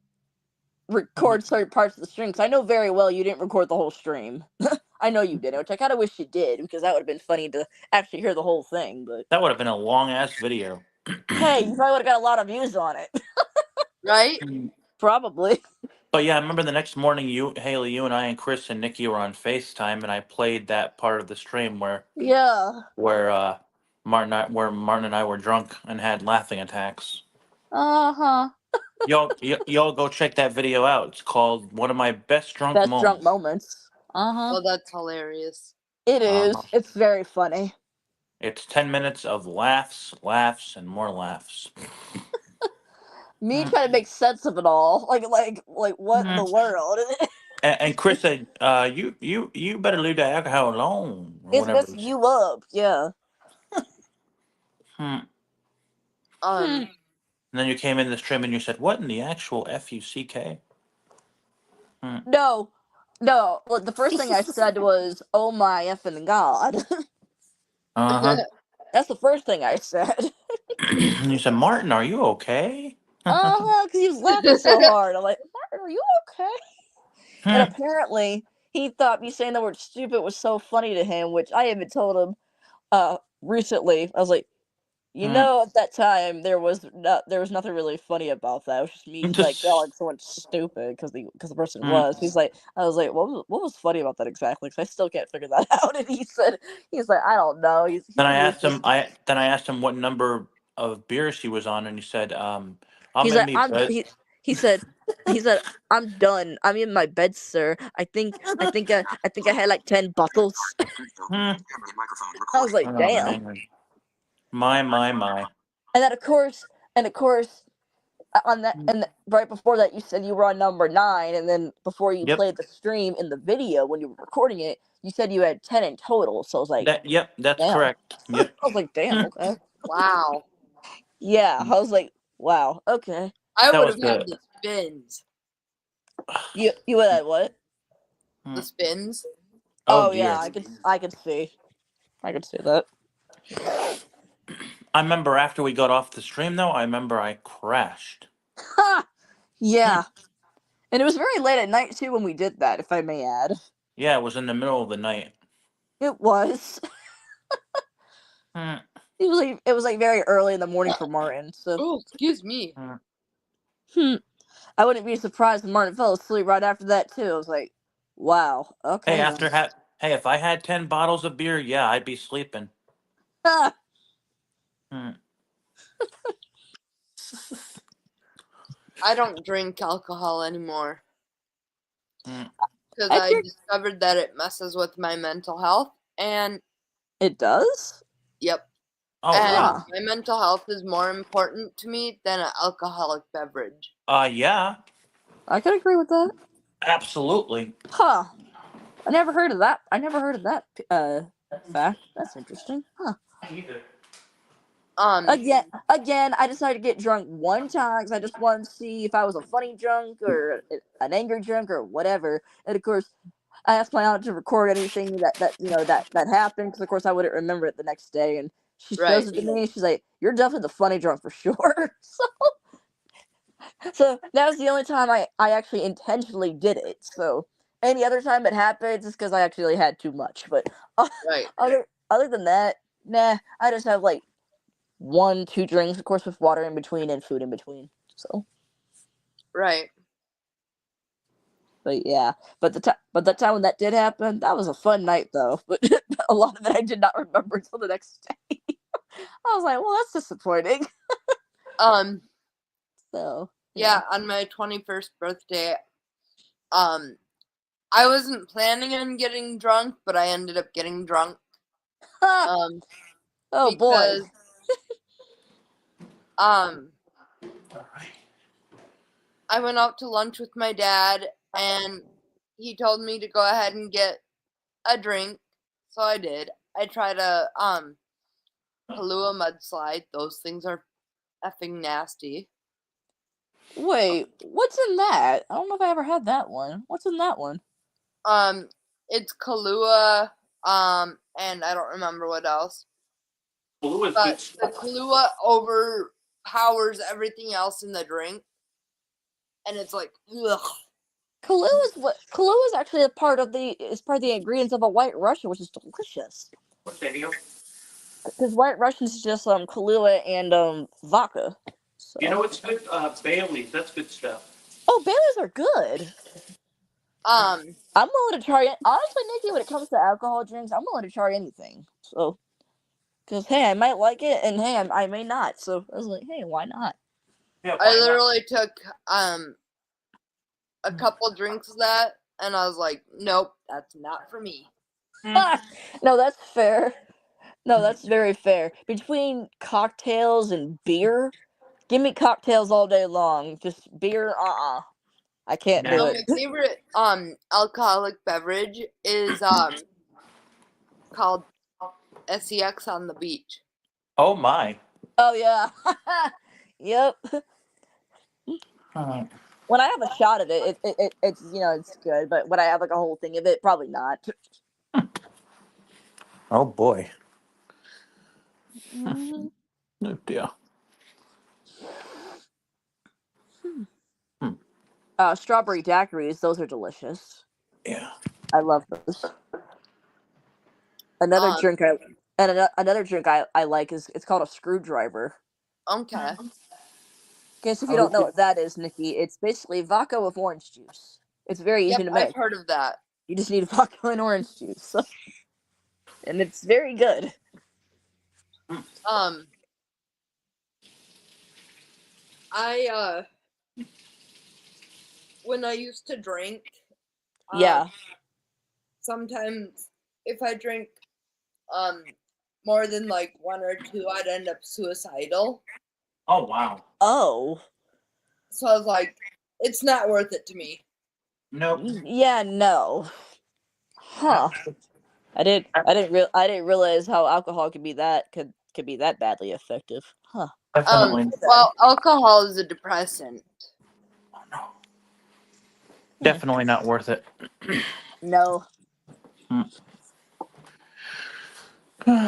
Speaker 2: record certain parts of the stream, because I know very well you didn't record the whole stream. I know you didn't, which I kind of wish you did, because that would have been funny to actually hear the whole thing. But
Speaker 3: that would have been a long ass video.
Speaker 2: Hey, you probably would have got a lot of views on it.
Speaker 1: Right?
Speaker 2: Probably.
Speaker 3: But yeah, I remember the next morning, Haley, you and I and Chris and Nikki were on FaceTime, and I played that part of the stream where
Speaker 2: Yeah.
Speaker 3: Martin and I were drunk and had laughing attacks.
Speaker 2: Uh-huh.
Speaker 3: Y'all go check that video out. It's called One of My Best Drunk
Speaker 2: Best drunk
Speaker 3: Moments.
Speaker 2: moments. Uh-huh.
Speaker 1: Oh, that's hilarious.
Speaker 2: It is.
Speaker 3: Uh-huh.
Speaker 2: It's very funny.
Speaker 3: It's 10 minutes of laughs, laughs, and more laughs.
Speaker 2: Me trying to make sense of it all. Like what in the world?
Speaker 3: And Chris said, you better leave that alcohol alone, or
Speaker 2: It's
Speaker 3: whatever.
Speaker 2: messing you up. Yeah.
Speaker 3: Hmm.
Speaker 1: Um,
Speaker 3: And then you came in the stream and you said, "What in the actual FUCK?"
Speaker 2: No. No. Well, the first thing I said was, "Oh my effing god."
Speaker 3: Uh
Speaker 2: That's the first thing I said.
Speaker 3: And you said, "Martin, are you okay?"
Speaker 2: Because he was laughing so hard. I'm like, Martin, are you okay? And
Speaker 3: Hmm.
Speaker 2: apparently, he thought me saying the word stupid was so funny to him, which I even told him recently. I was like, at that time there was nothing really funny about that. It was just me like calling someone stupid because the person was. I was like, what was funny about that exactly? Because I still can't figure that out. And he's like, I don't know.
Speaker 3: Then I
Speaker 2: He was
Speaker 3: asked
Speaker 2: just
Speaker 3: him. Then I asked him what number of beers he was on, and he said, "I'm
Speaker 2: he's
Speaker 3: in
Speaker 2: like
Speaker 3: me bed."
Speaker 2: he said he said I'm done. I'm in my bed, sir. I think I had like 10 bottles.
Speaker 3: Hmm.
Speaker 4: Microphone
Speaker 2: I was
Speaker 4: recording.
Speaker 2: like,
Speaker 3: Oh
Speaker 2: damn.
Speaker 3: man, my.
Speaker 2: And then of course on that and right before that you said you were on number 9, and then before you
Speaker 3: Yep.
Speaker 2: played the stream in the video when you were recording it you said you had 10 in total, so I was like,
Speaker 3: Yep. That's
Speaker 2: damn.
Speaker 3: correct. Yep.
Speaker 2: I was like, damn. Okay.
Speaker 1: wow.
Speaker 2: Yeah, I was like, wow, okay.
Speaker 1: I
Speaker 3: That
Speaker 1: would
Speaker 3: was
Speaker 1: have had
Speaker 3: the.
Speaker 1: the spins.
Speaker 2: You would have what?
Speaker 1: The spins.
Speaker 3: Oh
Speaker 2: Oh yeah,
Speaker 3: dear.
Speaker 2: I could see that.
Speaker 3: I remember after we got off the stream, though. I remember I crashed.
Speaker 2: Ha! Yeah. And it was very late at night too when we did that, if I may add.
Speaker 3: Yeah, it was in the middle of the night.
Speaker 2: It was.
Speaker 3: Hmm.
Speaker 2: It was like very early in the morning for Martin, so
Speaker 1: Oh, excuse me.
Speaker 2: I wouldn't be surprised if Martin fell asleep right after that too. I was like, wow, okay
Speaker 3: Hey,
Speaker 2: then.
Speaker 3: if I had 10 bottles of beer, yeah, I'd be sleeping.
Speaker 2: Ah,
Speaker 3: Hmm.
Speaker 1: I don't drink alcohol anymore
Speaker 3: Hmm.
Speaker 1: because
Speaker 2: I
Speaker 1: I
Speaker 2: drink.
Speaker 1: discovered that it messes with my mental health. And
Speaker 2: It does?
Speaker 1: yep,
Speaker 3: Oh
Speaker 1: and
Speaker 3: wow.
Speaker 1: my mental health is more important to me than an alcoholic beverage.
Speaker 3: Yeah,
Speaker 2: I could agree with that.
Speaker 3: absolutely.
Speaker 2: Huh. I never heard of that. Fact. That's interesting. Huh.
Speaker 3: Either.
Speaker 2: Again, I decided to get drunk one time because I just wanted to see if I was a funny drunk or an angry drunk or whatever. And of course, I asked my aunt to record anything that happened because of course I wouldn't remember it the next day. And she shows
Speaker 1: Right,
Speaker 2: it to me. And she's like, "You're definitely the funny drunk for sure." So that was the only time I actually intentionally did it. So any other time it happens is because I actually had too much. But
Speaker 1: right,
Speaker 2: other than that, nah. I just have like 1, 2 drinks, of course, with water in between and food in between. So,
Speaker 1: right.
Speaker 2: but yeah, but that time when that did happen, that was a fun night though. But a lot of it I did not remember until the next day. I was like, well, that's disappointing. So
Speaker 1: Yeah, on my 21st birthday, I wasn't planning on getting drunk, but I ended up getting drunk.
Speaker 2: oh boy.
Speaker 1: Because I went out to lunch with my dad, and he told me to go ahead and get a drink, so I did. I tried a Kahlua mudslide. Those things are effing nasty.
Speaker 2: Wait, what's in that? I don't know if I ever had that one. What's in that one?
Speaker 1: It's Kahlua, and I don't remember what else. But the Kahlua overpowers everything else in the drink, and it's like, ugh.
Speaker 2: Kahlua is actually part of the ingredients of a White Russian, which is delicious.
Speaker 3: What's that deal?
Speaker 2: Because White Russian is just Kahlua and vodka. So.
Speaker 3: You know what's good? Bailey's. That's good stuff.
Speaker 2: Oh, Baileys are good.
Speaker 1: Um,
Speaker 2: I'm willing to try it. Honestly, Nikki, when it comes to alcohol drinks, I'm willing to try anything. So, because hey, I might like it, and hey, I may not. So I was like, hey, why not?
Speaker 3: Yeah,
Speaker 1: I literally took a couple drinks of that, and I was like, nope, that's not for me.
Speaker 2: No, that's fair. No, that's very fair. Between cocktails and beer, give me cocktails all day long. Just beer, I can't do
Speaker 3: Yeah.
Speaker 2: it.
Speaker 1: My favorite alcoholic beverage is called sex on the beach.
Speaker 3: Oh my.
Speaker 2: Oh yeah. Yep. When I have a shot of it's it's good. But when I have like a whole thing of it, probably not.
Speaker 3: Oh boy.
Speaker 2: Mhm.
Speaker 3: Oh dear. Hmm.
Speaker 2: Strawberry daiquiris, those are delicious.
Speaker 3: Yeah.
Speaker 2: I love those. Another
Speaker 1: Um,
Speaker 2: drink another drink I like is it's called a screwdriver.
Speaker 1: okay.
Speaker 2: In case if you don't know what that is, Nikki, it's basically vodka with orange juice. It's very
Speaker 1: Yep,
Speaker 2: easy to
Speaker 1: I've
Speaker 2: make.
Speaker 1: heard of that.
Speaker 2: You just need vodka and orange juice, and it's very good.
Speaker 1: Um, I when I used to drink,
Speaker 2: Yeah.
Speaker 1: sometimes if I drink more than like one or two, I'd end up suicidal.
Speaker 3: Oh wow.
Speaker 2: Oh.
Speaker 1: So I was like, it's not worth it to me.
Speaker 3: Nope.
Speaker 2: Yeah. No. Huh. I didn't realize how alcohol could be that badly effective. Huh.
Speaker 3: Definitely.
Speaker 1: Well, alcohol is a depressant.
Speaker 3: Oh no.
Speaker 2: Hmm.
Speaker 3: Definitely not worth it.
Speaker 2: No.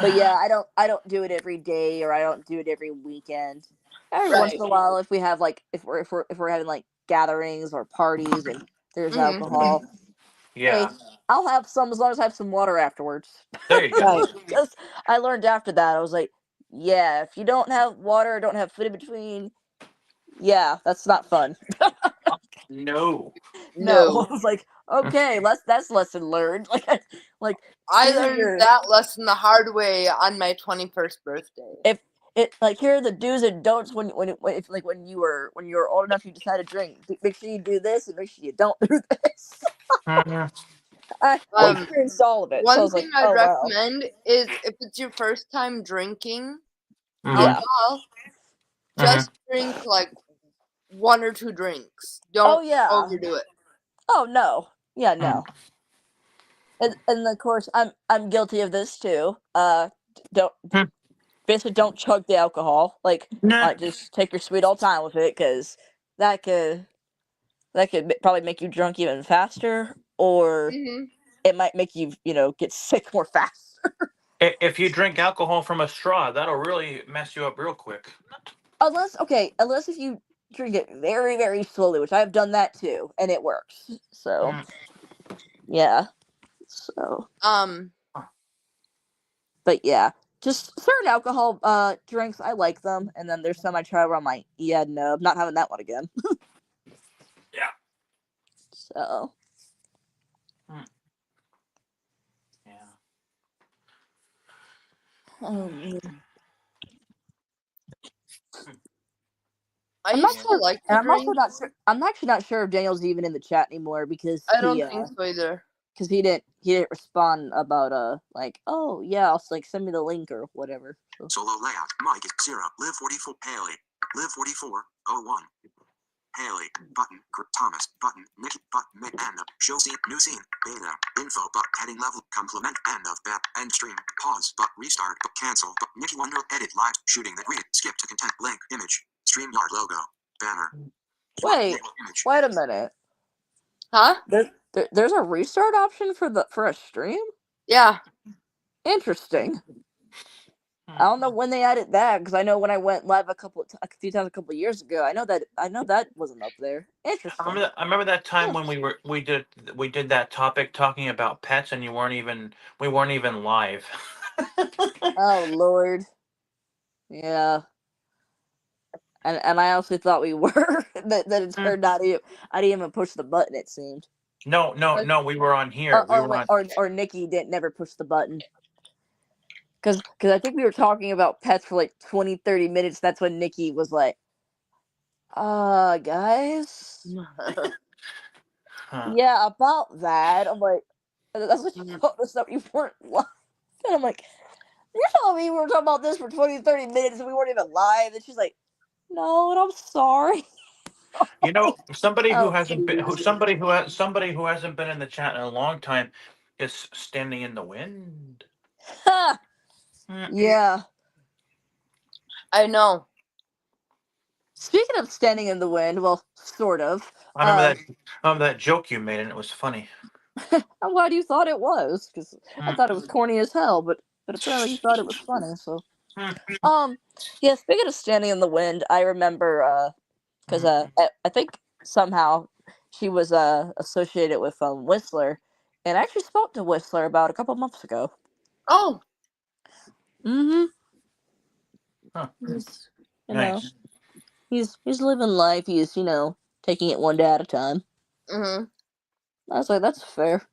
Speaker 2: But yeah, I don't do it every day or I don't do it every weekend. Every once
Speaker 1: Right.
Speaker 2: in a while, if we have like if we're having like gatherings or parties and there's
Speaker 1: Mhm.
Speaker 2: alcohol, hey,
Speaker 3: Yeah.
Speaker 2: I'll have some as long as I have some water afterwards.
Speaker 3: There you go.
Speaker 1: Right.
Speaker 2: Because I learned after that, I was like, yeah, if you don't have water, don't have food in between, yeah, that's not fun.
Speaker 3: No.
Speaker 2: No,
Speaker 1: No.
Speaker 2: I was like, okay, that's lesson learned. Like
Speaker 1: I
Speaker 2: here are
Speaker 1: learned
Speaker 2: your
Speaker 1: that lesson the hard way on my 21st birthday.
Speaker 2: if it like here are the do's and don'ts when if like when you were old enough you decide to drink. Make sure you do this and make sure you don't do this.
Speaker 3: Mhm.
Speaker 2: I
Speaker 3: Well,
Speaker 2: experienced all of it, so I
Speaker 1: One
Speaker 2: was like,
Speaker 1: thing I'd
Speaker 2: oh wow,
Speaker 1: recommend is if it's your first time drinking
Speaker 2: yeah,
Speaker 1: alcohol,
Speaker 3: mhm.
Speaker 1: just drink like one or two drinks.
Speaker 2: oh
Speaker 1: Don't
Speaker 2: yeah,
Speaker 1: overdo it.
Speaker 2: oh no, yeah
Speaker 3: Mhm.
Speaker 2: no, and of course I'm guilty of this too. Don't
Speaker 3: Hmm.
Speaker 2: basically don't chug the alcohol.
Speaker 3: Nah.
Speaker 2: Like just take your sweet old time with it because that could probably make you drunk even faster, or
Speaker 1: Hmm.
Speaker 2: it might make you get sick more fast.
Speaker 3: If you drink alcohol from a straw, that'll really mess you up real quick.
Speaker 2: Unless if you drink it very very slowly, which I've done that too, and it works. So
Speaker 3: Mm.
Speaker 2: yeah. So
Speaker 1: Um,
Speaker 2: but yeah, just certain alcohol drinks I like them, and then there's some I try where I'm like, yeah, no, I'm not having that one again.
Speaker 3: Yeah.
Speaker 2: So
Speaker 3: Mm. Yeah.
Speaker 2: um,
Speaker 1: I
Speaker 2: I'm not
Speaker 1: used
Speaker 3: Yeah.
Speaker 1: to
Speaker 2: sure,
Speaker 1: like
Speaker 2: and
Speaker 1: to
Speaker 2: I'm also
Speaker 1: drink.
Speaker 2: not sure. I'm actually not sure if Daniel's even in the chat anymore
Speaker 1: I don't think so either.
Speaker 2: because he didn't respond about like, oh yeah, I'll like send me the link or whatever. So.
Speaker 4: Solo layout. Mike is 0. Live 44. Haley. Live 44. 01. Haley. Button. Thomas. Button. Nikki. Button. End of. Show scene. New scene. Beta. Info. Heading level. Complement. End of. End stream. Pause. Restart. Cancel. Nikki Wonder. Edit. Live. Shooting that read. Skip to content. Link. Image. StreamYard logo. Banner. Swap.
Speaker 2: Wait,
Speaker 4: Image.
Speaker 2: wait a minute.
Speaker 1: Huh?
Speaker 2: There's a restart option for a stream.
Speaker 1: Yeah.
Speaker 2: Interesting.
Speaker 3: Hmm.
Speaker 2: I don't know when they added that because I know when I went live a few times a couple of years ago, I know that wasn't up there. Interesting.
Speaker 3: I remember that time
Speaker 2: Huh.
Speaker 3: when we did that topic talking about pets and we weren't even live.
Speaker 2: Oh Lord. Yeah. And I honestly thought we were. that it turned out I didn't even push the button. It seemed.
Speaker 3: No, we were on here.
Speaker 2: Or Nikki didn't never push the button. Because I think we were talking about pets for like 20, 30 minutes. That's when Nikki was like, guys. Yeah, about that. I'm like, that's what you told us that you weren't live. And I'm like, you're telling me we were talking about this for 20, 30 minutes and we weren't even live? And she's like, no, and I'm sorry.
Speaker 3: You know, somebody who
Speaker 2: Oh,
Speaker 3: hasn't been, somebody who hasn't been in the chat in a long time is standing in the wind.
Speaker 2: yeah.
Speaker 1: I know.
Speaker 2: Speaking of standing in the wind, well, sort of.
Speaker 3: I remember that joke you made, and it was funny.
Speaker 2: I'm glad you thought it was, because I thought it was corny as hell, but apparently you thought it was funny. So, yeah. Speaking of standing in the wind, I remember because I think somehow she was associated with Whistler, and I actually spoke to Whistler about a couple months ago.
Speaker 1: Oh.
Speaker 2: Mm-hmm.
Speaker 3: Huh.
Speaker 2: He's,
Speaker 3: Nice.
Speaker 2: He's living life. He's taking it one day at a time.
Speaker 1: Mm-hmm.
Speaker 2: I was like, that's fair.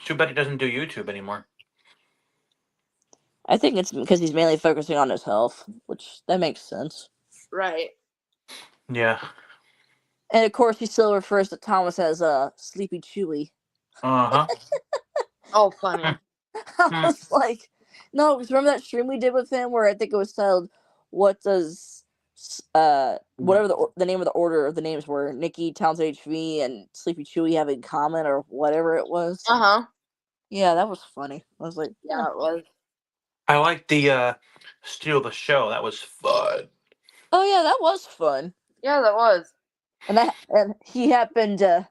Speaker 3: Too bad he doesn't do YouTube anymore.
Speaker 2: I think it's because he's mainly focusing on his health, which that makes sense.
Speaker 1: Right.
Speaker 3: Yeah.
Speaker 2: And of course, he still refers to Thomas as Sleepy Chewy.
Speaker 3: Uh-huh.
Speaker 1: Oh, funny.
Speaker 2: I was like, no, because remember that stream we did with him where I think it was titled, "What does whatever the name of the order of the names were, Nikki, Towns HV, and Sleepy Chewy have in common, or whatever it was."
Speaker 1: Uh-huh.
Speaker 2: Yeah, that was funny. I was like,
Speaker 1: yeah, it was.
Speaker 3: I like the steal the show. That was fun.
Speaker 2: Oh yeah, that was fun.
Speaker 1: Yeah, that was.
Speaker 2: And he happened to,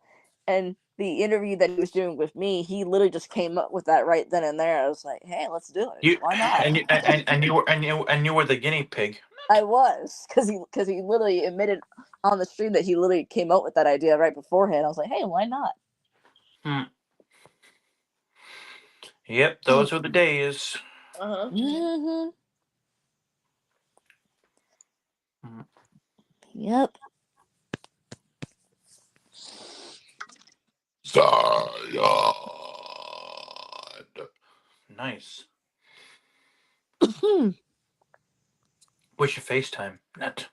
Speaker 2: and the interview that he was doing with me, he literally just came up with that right then and there. I was like, hey, let's do it. Why not?
Speaker 3: And you were the guinea pig.
Speaker 2: I was, because he literally admitted on the stream that he literally came up with that idea right beforehand. I was like, hey, why not?
Speaker 3: Yep, those were the days.
Speaker 1: Uh-huh.
Speaker 2: Mm-hmm. Yep.
Speaker 3: Nice. We should FaceTime. Net.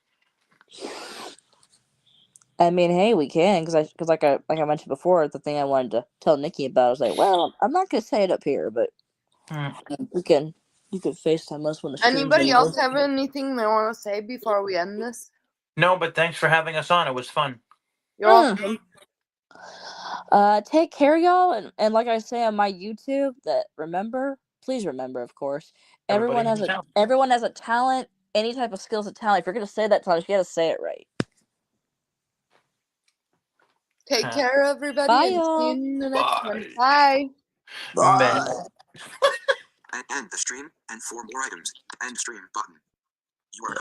Speaker 2: I mean, hey, we can, because like I mentioned before, the thing I wanted to tell Nikki about, I was like, well, I'm not gonna say it up here, but you can FaceTime us when the stream's
Speaker 1: Anybody
Speaker 2: over.
Speaker 1: else have anything they want to say before we end this?
Speaker 3: No, but thanks for having us on. It was fun.
Speaker 1: You're welcome.
Speaker 2: Take care, y'all, and like I say on my YouTube, please remember, of course, everyone has a talent, any type of skills, a talent. If you're gonna say that talent, you gotta say it right.
Speaker 1: Take care, everybody,
Speaker 2: Bye,
Speaker 1: and
Speaker 2: y'all.
Speaker 1: see you in the next one. Bye.
Speaker 4: End the stream, and 4 more items. End stream button. You are